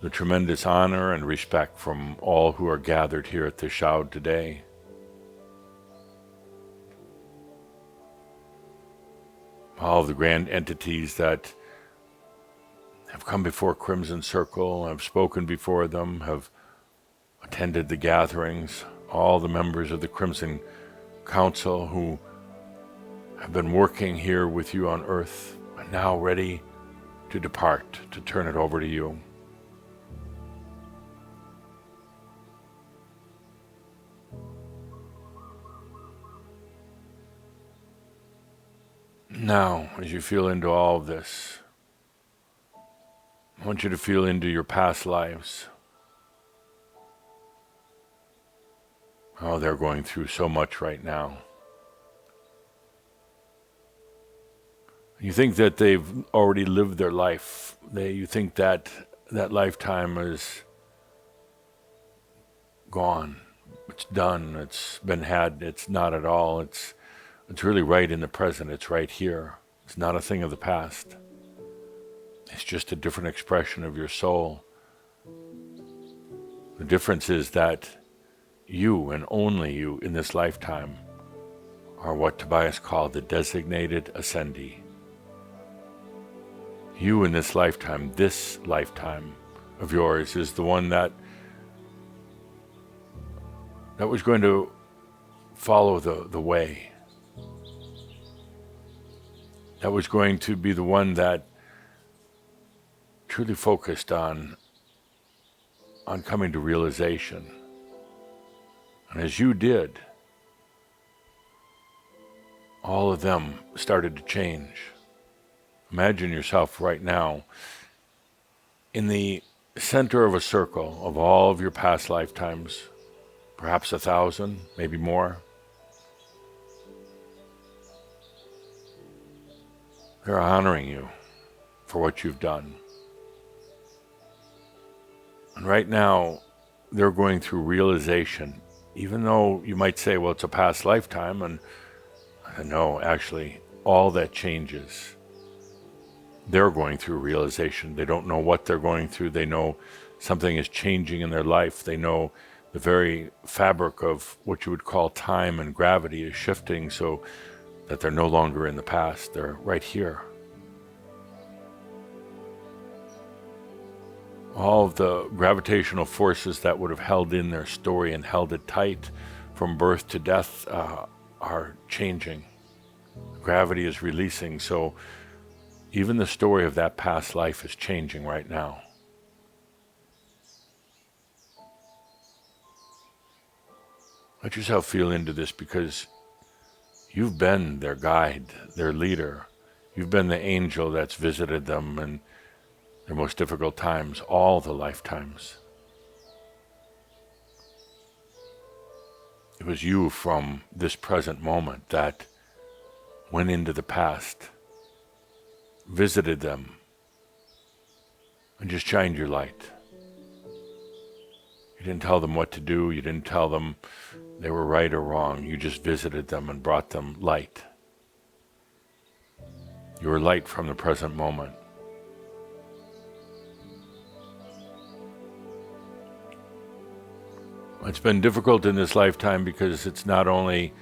the tremendous honor and respect from all who are gathered here at the Shoud today. All the grand entities that have come before Crimson Circle, have spoken before them, have attended the gatherings, all the members of the Crimson Council who have been working here with you on earth are now ready to depart, to turn it over to you. Now, as you feel into all of this, I want you to feel into your past lives. Oh, they're going through so much right now. You think that they've already lived their life. You think that that lifetime is gone. It's done. It's been had. It's not at all. It's really right in the present. It's right here. It's not a thing of the past. It's just a different expression of your soul. The difference is that you and only you in this lifetime are what Tobias called the designated ascendee. You in this lifetime of yours, is the one that was going to follow the way. That was going to be the one that truly focused on coming to realization. And as you did, all of them started to change. Imagine yourself right now in the center of a circle of all of your past lifetimes, perhaps 1,000, maybe more. They're honoring you for what you've done. And right now, they're going through realization, even though you might say, well, it's a past lifetime, and no, actually, all that changes. They're going through realization. They don't know what they're going through. They know something is changing in their life. They know the very fabric of what you would call time and gravity is shifting so that they're no longer in the past. They're right here. All of the gravitational forces that would have held in their story and held it tight from birth to death are changing. Gravity is releasing, so even the story of that past life is changing right now. Let yourself feel into this, because you've been their guide, their leader. You've been the angel that's visited them in their most difficult times, all the lifetimes. It was you from this present moment that went into the past, visited them, and just shined your light. You didn't tell them what to do. You didn't tell them they were right or wrong. You just visited them and brought them light. You were light from the present moment. It's been difficult in this lifetime because it's not only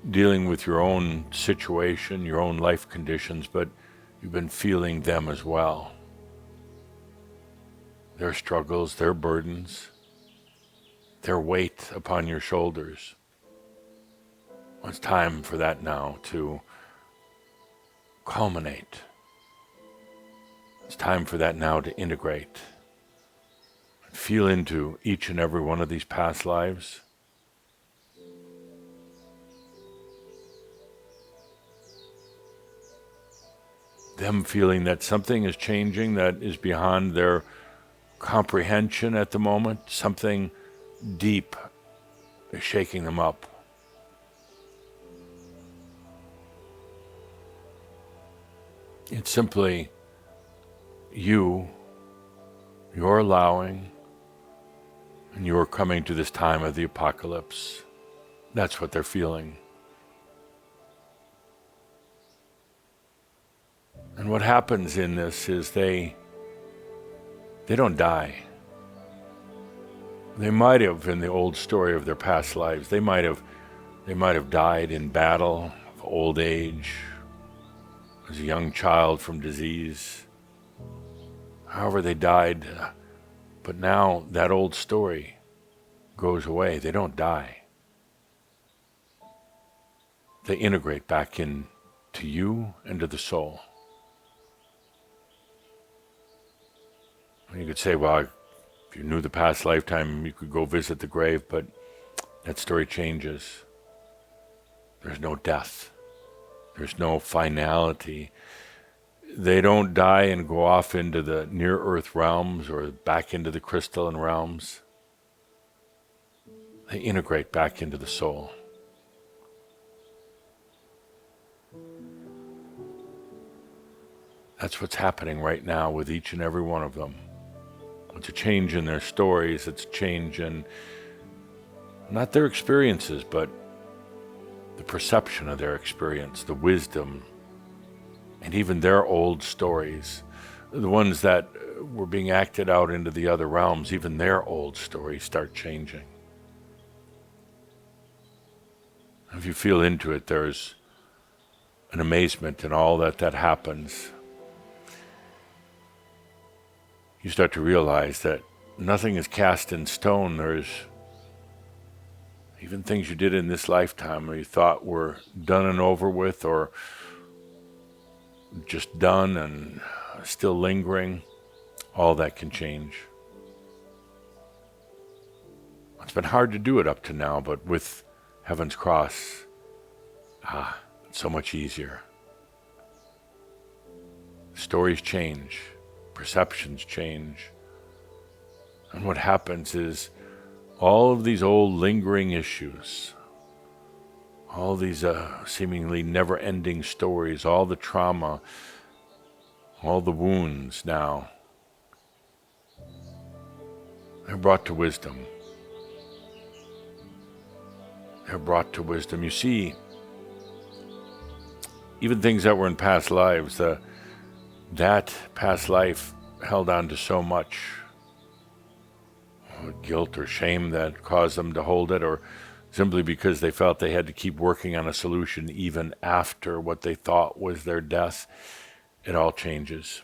dealing with your own situation, your own life conditions, but you've been feeling them as well. Their struggles, their burdens, their weight upon your shoulders. It's time for that now to culminate. It's time for that now to integrate. Feel into each and every one of these past lives. Them feeling that something is changing that is beyond their comprehension at the moment. Something deep is shaking them up. It's simply you're allowing, and you're coming to this time of the apocalypse. That's what they're feeling. And what happens in this is they don't die. They might have, in the old story of their past lives, they might have died in battle, of old age, as a young child from disease. However they died, but now that old story goes away. They don't die. They integrate back into you and to the soul. And you could say, well, if you knew the past lifetime, you could go visit the grave, but that story changes. There's no death. There's no finality. They don't die and go off into the near-earth realms or back into the crystalline realms. They integrate back into the soul. That's what's happening right now with each and every one of them. It's a change in their stories. It's a change in not their experiences, but the perception of their experience, the wisdom, and even their old stories, the ones that were being acted out into the other realms, even their old stories start changing. If you feel into it, there's an amazement in all that happens. You start to realize that nothing is cast in stone. There's even things you did in this lifetime or you thought were done and over with, or just done and still lingering, all that can change. It's been hard to do it up to now, but with Heaven's Cross, it's so much easier. Stories change, perceptions change, and what happens is all of these old lingering issues, all these seemingly never-ending stories, all the trauma, all the wounds now, they're brought to wisdom. They're brought to wisdom. You see, even things that were in past lives, that past life held on to so much guilt or shame that caused them to hold it, or simply because they felt they had to keep working on a solution even after what they thought was their death. It all changes.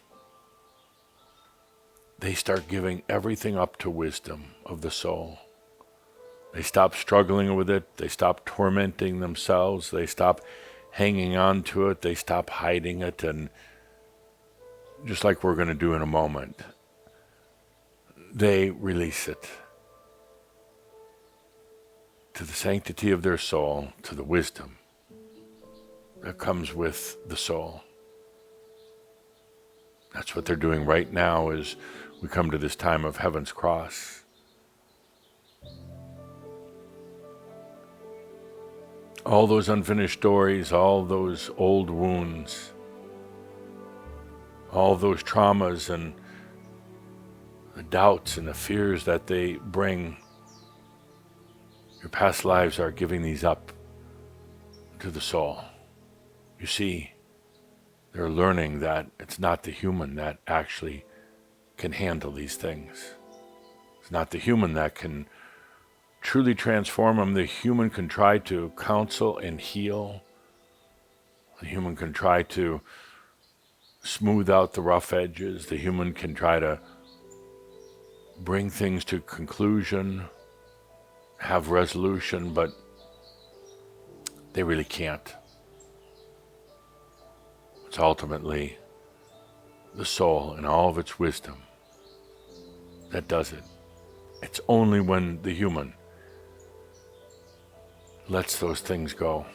They start giving everything up to wisdom of the soul. They stop struggling with it. They stop tormenting themselves. They stop hanging on to it. They stop hiding it. And just like we're going to do in a moment, they release it to the sanctity of their soul, to the wisdom that comes with the soul. That's what they're doing right now as we come to this time of Heaven's Cross. All those unfinished stories, all those old wounds, all those traumas and the doubts and the fears that they bring, your past lives are giving these up to the soul. You see, they're learning that it's not the human that actually can handle these things. It's not the human that can truly transform them, the human can try to counsel and heal. The human can try to smooth out the rough edges. The human can try to bring things to conclusion, have resolution, but they really can't. It's ultimately the soul and all of its wisdom that does it. It's only when the human lets those things go,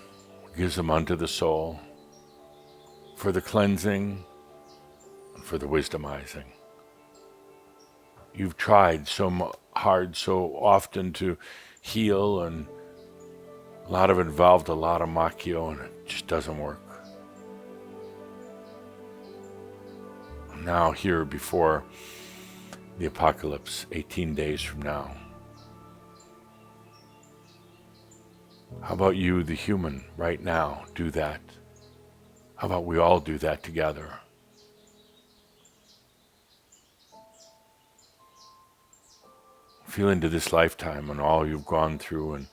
gives them unto the soul for the cleansing and for the wisdomizing. You've tried so hard, so often to heal, and a lot of it involved a lot of makio, and it just doesn't work. I'm now here before the apocalypse, 18 days from now. How about you, the human, right now, do that? How about we all do that together? Feel into this lifetime and all you've gone through, and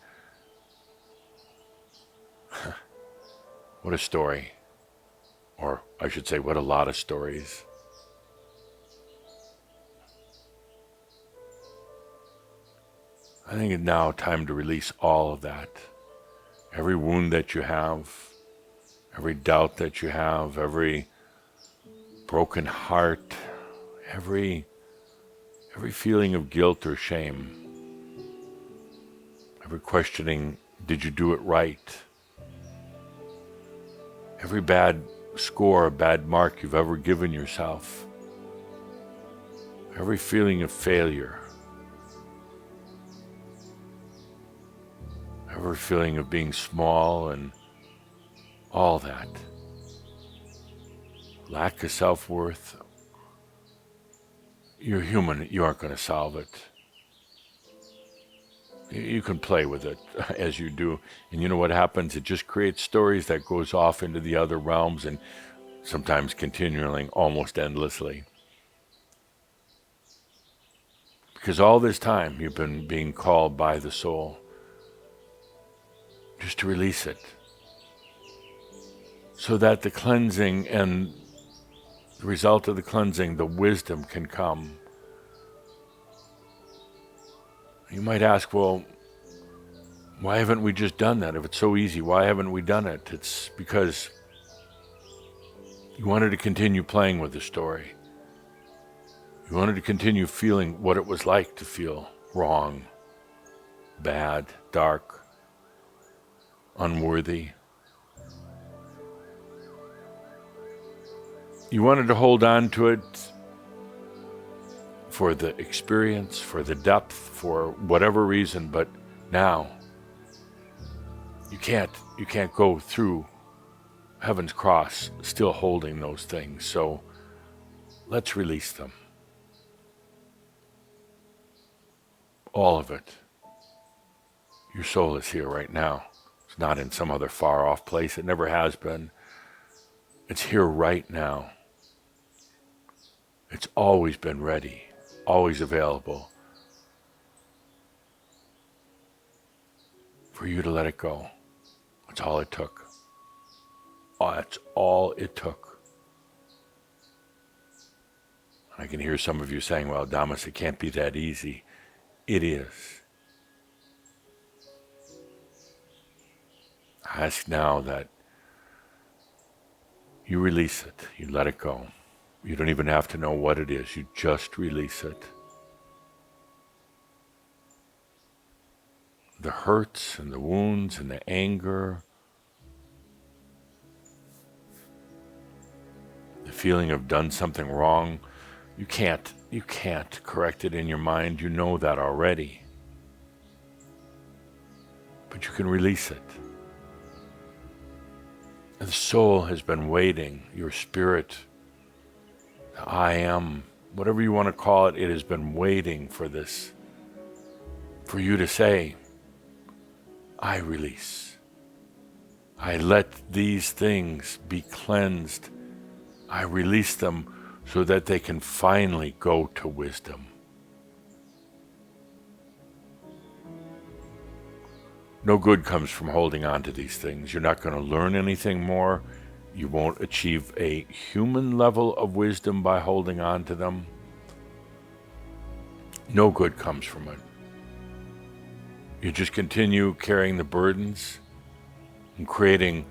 what a story. Or I should say, what a lot of stories. I think it's now time to release all of that. Every wound that you have, every doubt that you have, every broken heart, every feeling of guilt or shame, every questioning, did you do it right? Every bad score, bad mark you've ever given yourself, every feeling of failure, every feeling of being small, and all that. Lack of self-worth. You're human, you aren't going to solve it. You can play with it as you do. And you know what happens? It just creates stories that goes off into the other realms, and sometimes continually, almost endlessly. Because all this time you've been being called by the soul just to release it, so that the cleansing and the result of the cleansing, the wisdom, can come. You might ask, well, why haven't we just done that? If it's so easy, why haven't we done it? It's because you wanted to continue playing with the story. You wanted to continue feeling what it was like to feel wrong, bad, dark, unworthy. You wanted to hold on to it for the experience, for the depth, for whatever reason, but now you can't go through heaven's cross still holding those things. So let's release them. All of it. Your soul is here right now. It's not in some other far off place. It never has been. It's here right now. It's always been ready, always available for you to let it go. That's all it took. Oh, that's all it took. I can hear some of you saying, well, Damas, it can't be that easy. It is. I ask now that you release it, you let it go. You don't even have to know what it is, you just release it. The hurts and the wounds and the anger, the feeling of done something wrong, you can't correct it in your mind, you know that already. But you can release it. And the soul has been waiting, your spirit, the I am, whatever you want to call it, it has been waiting for this, for you to say, I release. I let these things be cleansed. I release them so that they can finally go to wisdom. No good comes from holding on to these things. You're not going to learn anything more. You won't achieve a human level of wisdom by holding on to them. No good comes from it. You just continue carrying the burdens and creating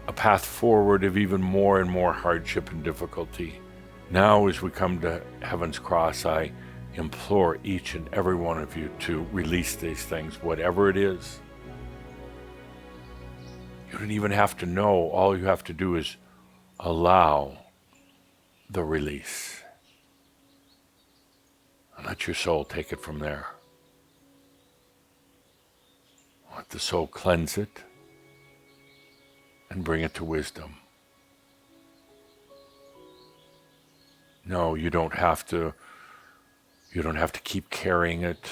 a path forward of even more and more hardship and difficulty. Now, as we come to Heaven's Cross, I implore each and every one of you to release these things, whatever it is. You don't even have to know. All you have to do is allow the release. And let your soul take it from there. Let the soul cleanse it and bring it to wisdom. No, you don't have to keep carrying it,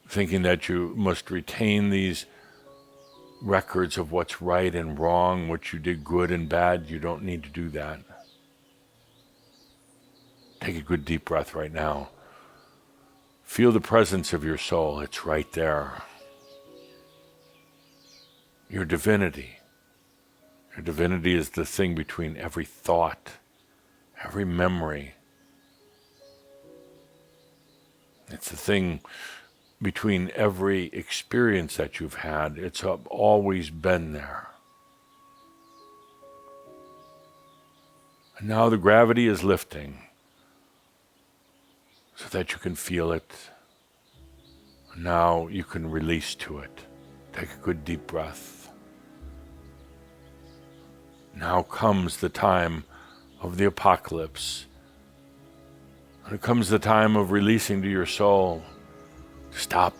thinking that you must retain these records of what's right and wrong, what you did good and bad. You don't need to do that. Take a good deep breath right now. Feel the presence of your soul. It's right there. Your divinity. Your divinity is the thing between every thought, every memory. It's the thing between every experience that you've had. It's always been there. And now the gravity is lifting so that you can feel it. Now you can release to it. Take a good deep breath. Now comes the time of the apocalypse. And it comes the time of releasing to your soul. Stop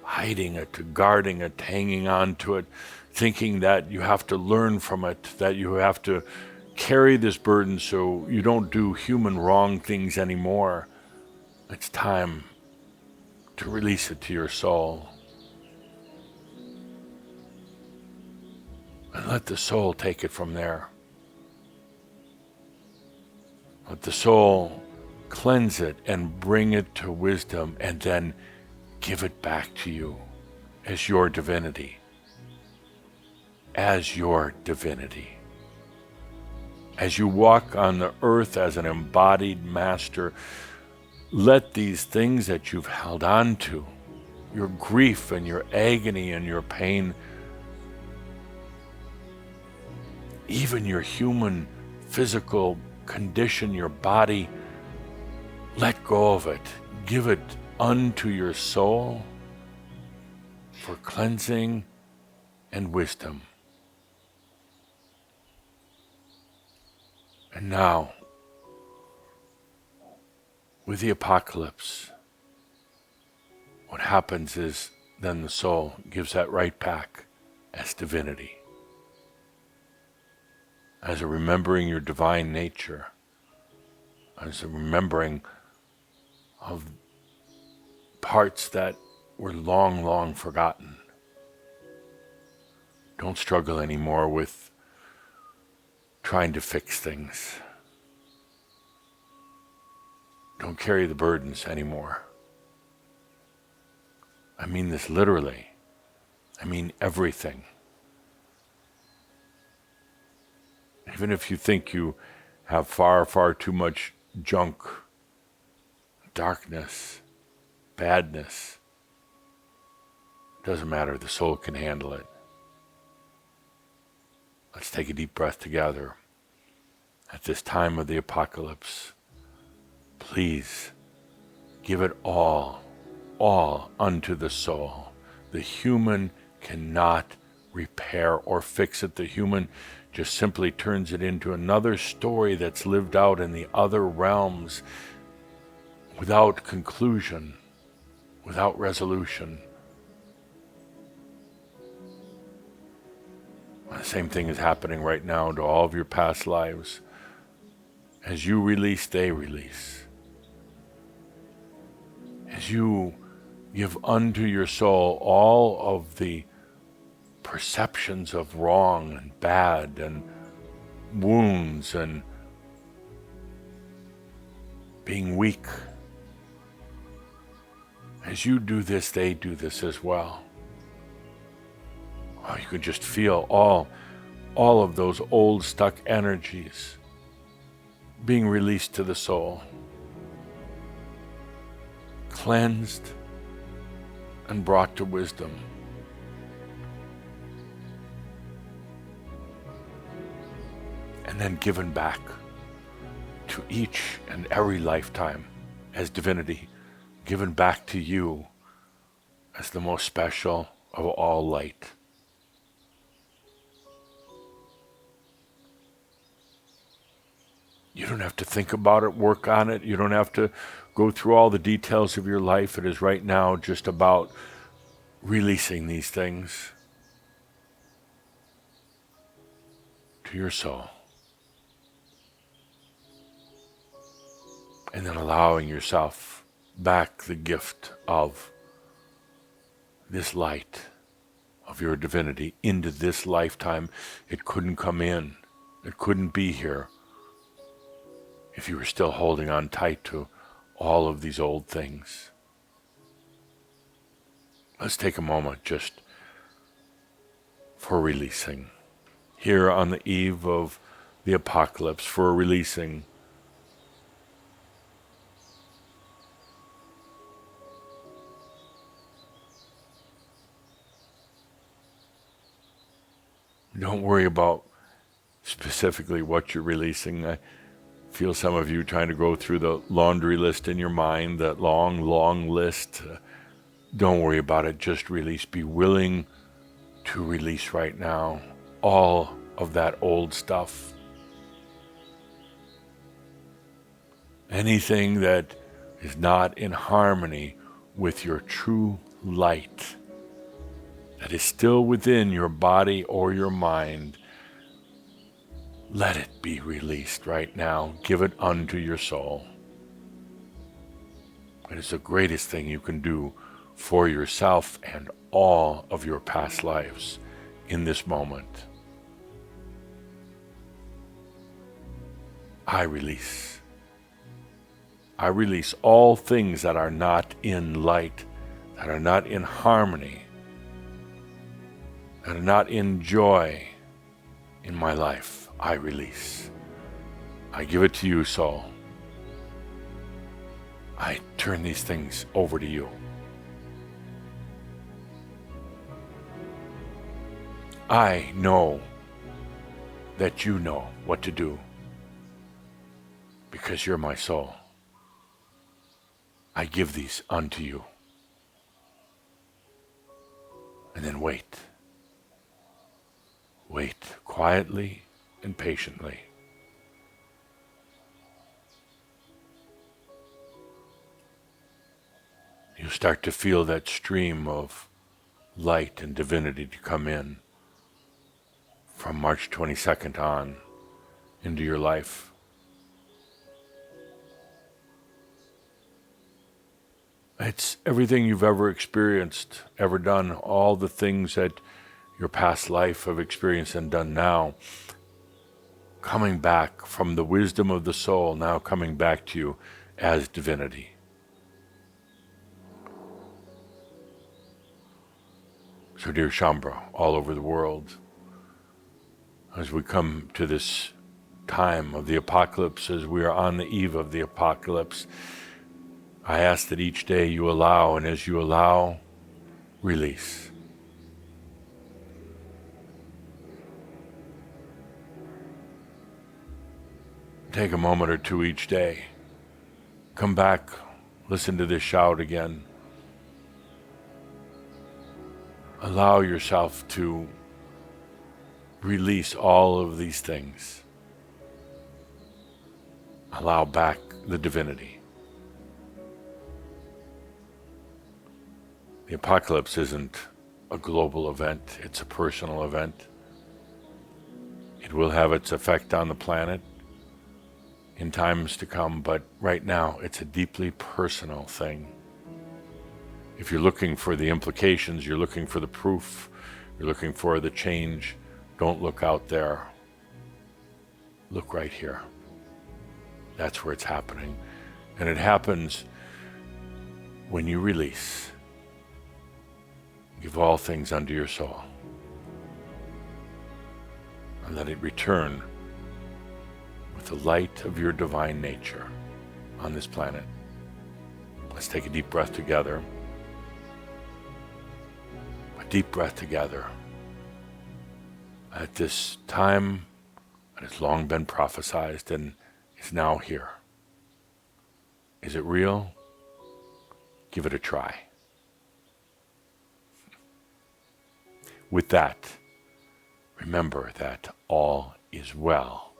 hiding it, guarding it, hanging on to it, thinking that you have to learn from it, that you have to carry this burden so you don't do human wrong things anymore. It's time to release it to your soul. And let the soul take it from there. Let the soul cleanse it and bring it to wisdom, and then give it back to you as your divinity. As your divinity. As you walk on the earth as an embodied master, let these things that you've held on to, your grief and your agony and your pain, even your human physical condition, your body, let go of it. Give it unto your soul for cleansing and wisdom. And now, with the apocalypse, what happens is then the soul gives that right back as divinity, as a remembering your divine nature, as a remembering of parts that were long, long forgotten. Don't struggle anymore with trying to fix things. Don't carry the burdens anymore. I mean this literally. I mean everything. Even if you think you have far, far too much junk, darkness, badness, doesn't matter. The soul can handle it. Let's take a deep breath together. At this time of the apocalypse, please give it all unto the soul. The human cannot repair or fix it. The human just simply turns it into another story that's lived out in the other realms without conclusion, without resolution. The same thing is happening right now to all of your past lives. As you release, they release. As you give unto your soul all of the perceptions of wrong and bad and wounds and being weak, As you do this, they do this as well. Oh, you can just feel all of those old stuck energies being released to the soul, cleansed and brought to wisdom. And then given back to each and every lifetime as divinity, given back to you as the most special of all light. You don't have to think about it, work on it. You don't have to go through all the details of your life. It is right now just about releasing these things to your soul. And then allowing yourself back the gift of this light of your divinity into this lifetime. It couldn't come in. It couldn't be here if you were still holding on tight to all of these old things. Let's take a moment just for releasing. Here on the eve of the apocalypse, for releasing. Don't worry about specifically what you're releasing. I feel some of you trying to go through the laundry list in your mind, that long list. Don't worry about it. Just release. Be willing to release right now all of that old stuff. Anything that is not in harmony with your true light, that is still within your body or your mind, let it be released right now. Give it unto your soul. It is the greatest thing you can do for yourself and all of your past lives in this moment. I release. I release all things that are not in light, that are not in harmony, that are not in joy in my life. I release. I give it to you, soul. I turn these things over to you. I know that you know what to do because you're my soul. I give these unto you. And then wait. Wait quietly and patiently. You start to feel that stream of light and divinity to come in from March 22nd on into your life. It's everything you've ever experienced, ever done, all the things that your past life have experienced and done now, coming back from the wisdom of the soul, now coming back to you as divinity. So dear Shaumbra, all over the world, as we come to this time of the apocalypse, as we are on the eve of the apocalypse, I ask that each day you allow, and as you allow, release. Take a moment or two each day. Come back, listen to this shout again. Allow yourself to release all of these things. Allow back the divinity. The apocalypse isn't a global event, it's a personal event. It will have its effect on the planet in times to come, but right now it's a deeply personal thing. If you're looking for the implications, you're looking for the proof, you're looking for the change, don't look out there. Look right here. That's where it's happening. And it happens When you release, give all things unto your soul and let it return with the light of your divine nature on this planet. Let's take a deep breath together. A deep breath together. At this time that has long been prophesied and is now here. Is it real? Give it a try. With that, remember that all is well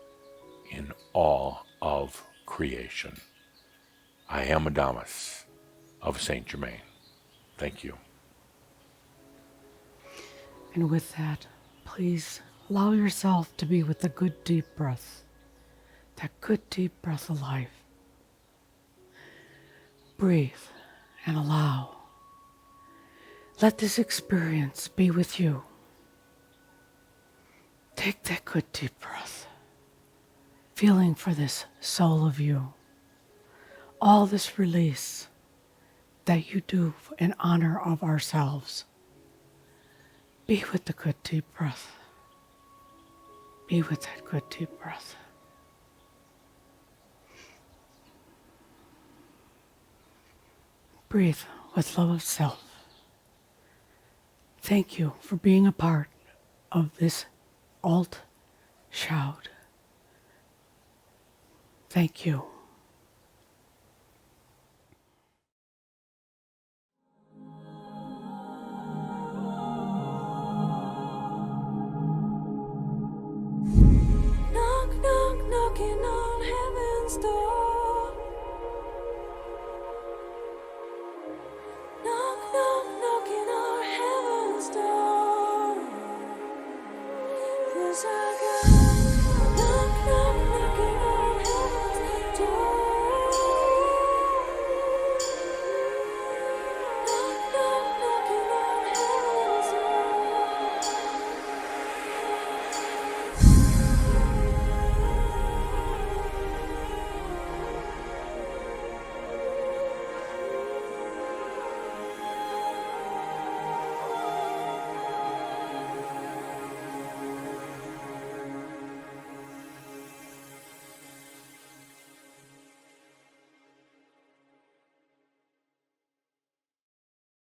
in all of creation. I am Adamus of Saint Germain. Thank you. And with that, please allow yourself to be with the good deep breath, that good deep breath of life. Breathe and allow. Let this experience be with you. Take that good deep breath, feeling for this soul of you, all this release that you do in honor of ourselves. Be with the good deep breath. Be with that good deep breath. Breathe with love of self. Thank you for being a part of this Alt Shoud. Thank you.